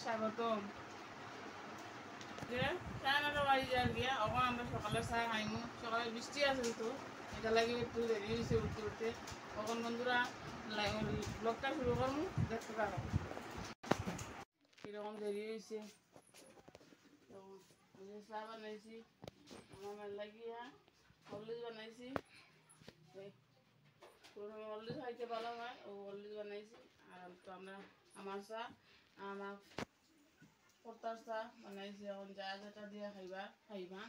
স্বাগতম। চায় না সবাই আর গিয়া এখন আমরা সকালে চা খাইমু। সকালে বৃষ্টি আছে তো এটা লাগে একটু দেরি হয়েছে উঠতে উঠতে। তখন বন্ধুরা ব্লগটা শুরু করবো, দেখতে পারো কীরকম দেরি হয়েছে। চা বানাইছি, আমার লাগিয়া হলুদ বানাইছি। হলুদ খাইতে ভালো হয়, ও হলুদ বানাইছি। আর তো আমরা আমার চা আমার পড়তার চা বানাইছি। এখন যা যেটা দিয়ে খাইবা।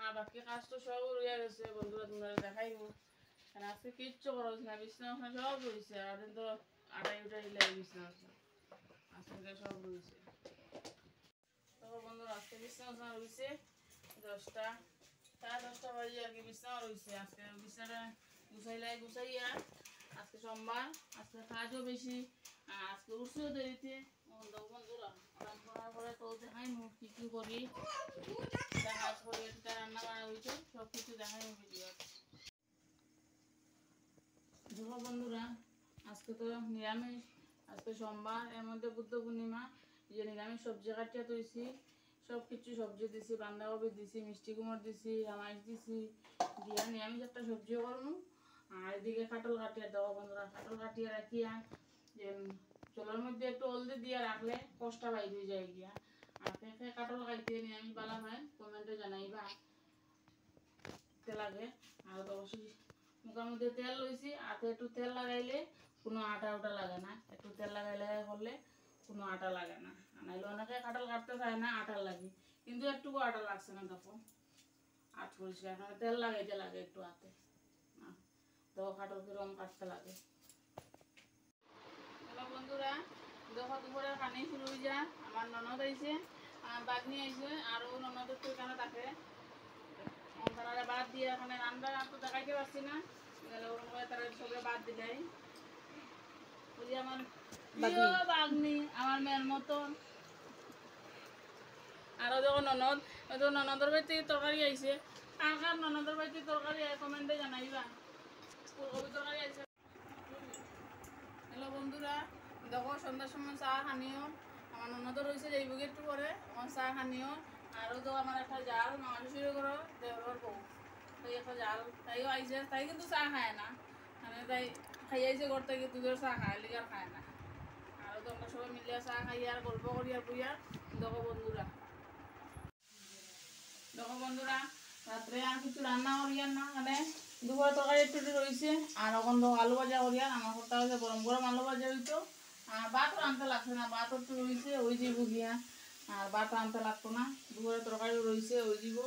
আর বাকি কাজ তো সব রয়ে গেছে বন্ধুরা, তোমরা দেখাইব। কারণ আজকে কিচ্ছু করা হয়েছে না, বিছনা সব রয়েছে। আর দিন তো আটাই উঠাই লাগে বিছনা আজকে সব রয়েছে। তো বন্ধুরা আজকে বিছনা রয়েছে 10টা, 10:30 বাজে আর কি বিছনা রয়েছে। আজকে বিছনাটা গুছাইয়া আজকে সোমবার, আজকে কাজও বেশি, আজকে উঠছেও দেরিতে। বন্ধুরা আরাম করার পরে তো দেখাই মুখ কি করি, কাজ করে রান্না বান্না হয়েছে, সব কিছু দেখাই ভিডিও। দেখো বন্ধুরা আজকে তো নিরামিষ, আজকে সোমবার, এর মধ্যে বুদ্ধ পূর্ণিমা। যে নিরামিষ সবজি কাটিয়ে তুইছি, সব কিছু সবজি দিছি, বাঁধাকপি দিছি, মিষ্টি কুমড় দিছি, রামাইশ দিছি, দিয়া নিরামিষ একটা সবজিও করবো। আর এদিকে কাটল কাটিয়ে দেওয়া বন্ধুরা, কাটল কাটিয়ে রাখিয়া যে চুলার মধ্যে একটু হলদি দিয়ে রাখলে কষ্টা বাইর হয়ে যায় গিয়া। আর কে কাটল খাইতে নিরামিষ বালা হয় কমেন্টে জানাইবা তে লাগে। আর তো অবশ্যই মুখের মধ্যে তেল লইছি, হাতে একটু তেল লাগাইলে কোনো আটা উটা লাগে না, একটু তেল লাগাইলে করলে কোনো আটা লাগে না। নাইলে অনেকে কাঁঠাল কাটতে চায় না, আটা লাগে, কিন্তু একটুকু আটা লাগছে না। দেখো আট পরিষ্কার, এখানে তেল লাগাইতে লাগে একটু হাতে, তো কাঁঠাল কিরকম কাটতে লাগে। হ্যালো বন্ধুরা, দেখো দুপুরের কানে শুরু হয়ে যা। আমার ননদ আইছে, বাগনি আইছে, আরও ননদের তো এখানে থাকে। তারা বাদ দিয়ে এখানে রান্না তো দেখাইতে পারছি না, তারা সবে বাদ দিলাই। বুঝি আমার বাগনি আমার মেয়ের মতন। আরও যখন ননদ, তো ননদের বাড়িতে তরকারি আইছে। কার কার ননদের বাড়িতে তরকারি কমেন্টে জানাইবা। ফুলকপি তরকারি আইছে। হ্যালো বন্ধুরা, দেখো সন্ধ্যার সময় চা খানিও। আমার ননদও রয়েছে যাইবগে একটু পরে, আমার চা খানিও। আরও তো আমার একটা জাল মামা শুরু করো দেওয়ার বউ, তাই একটা জাল, তাইও আইছে। তাই কিন্তু চা খায় না, মানে তাই খাই আইছে ঘর থেকে, দুধের চা খায় লিগার খায় না। আরও তো আমরা সবাই মিলিয়ে চা খাই আর গল্প করি আর বুইয়া। দেখো বন্ধুরা, রাত্রে আর কিছু রান্না করিয়ার না, মানে দুপুরে তরকারি একটু রয়েছে। আর এখন তো আলু ভাজা করিয়ার, আমার কথা হচ্ছে গরম গরম আলু ভাজা হইতো। আর ভাতও আনতে লাগছে না, ভাতও একটু রয়েছে ওই দিব গিয়া। আর ভাতও আনতে লাগতো না, দুপুরে তরকারিও রয়েছে ওই দিব।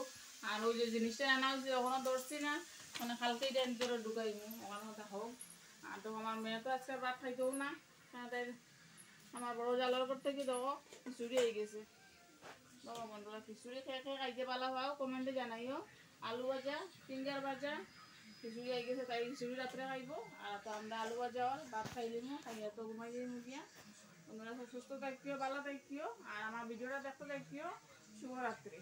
আর ওই যে জিনিসটা আনা হয়েছে ওখানে ধরছি না, মানে কালকেই টাইম করে ঢুকাইব ওখানে মতো হোক। আর তো আমার মেয়ে তো আজকে ভাত খাইতেও না, তাই আমার বড় জালের উপর থেকে দেখো খিচুড়ি হয়ে গেছে। বাবা বন্ধুরা খিচুড়ি খেয়ে খাইতে পালা পাও কমেন্টে জানাইও। আলু ভাজা, ফিঙ্গার ভাজা, খিচুড়ি আই গেছে, তাই খিচুড়ি রাত্রে খাইব। আর তো আমরা আলু ভাজা আর ভাত খাইলিমো, খাইয়া তো ঘুমাই যাই মুখিয়া। বন্ধুরা সুস্থ থাকিও, ভালো থাকিও, আর আমার ভিডিওটা দেখতে থাকিও। শুভরাত্রি।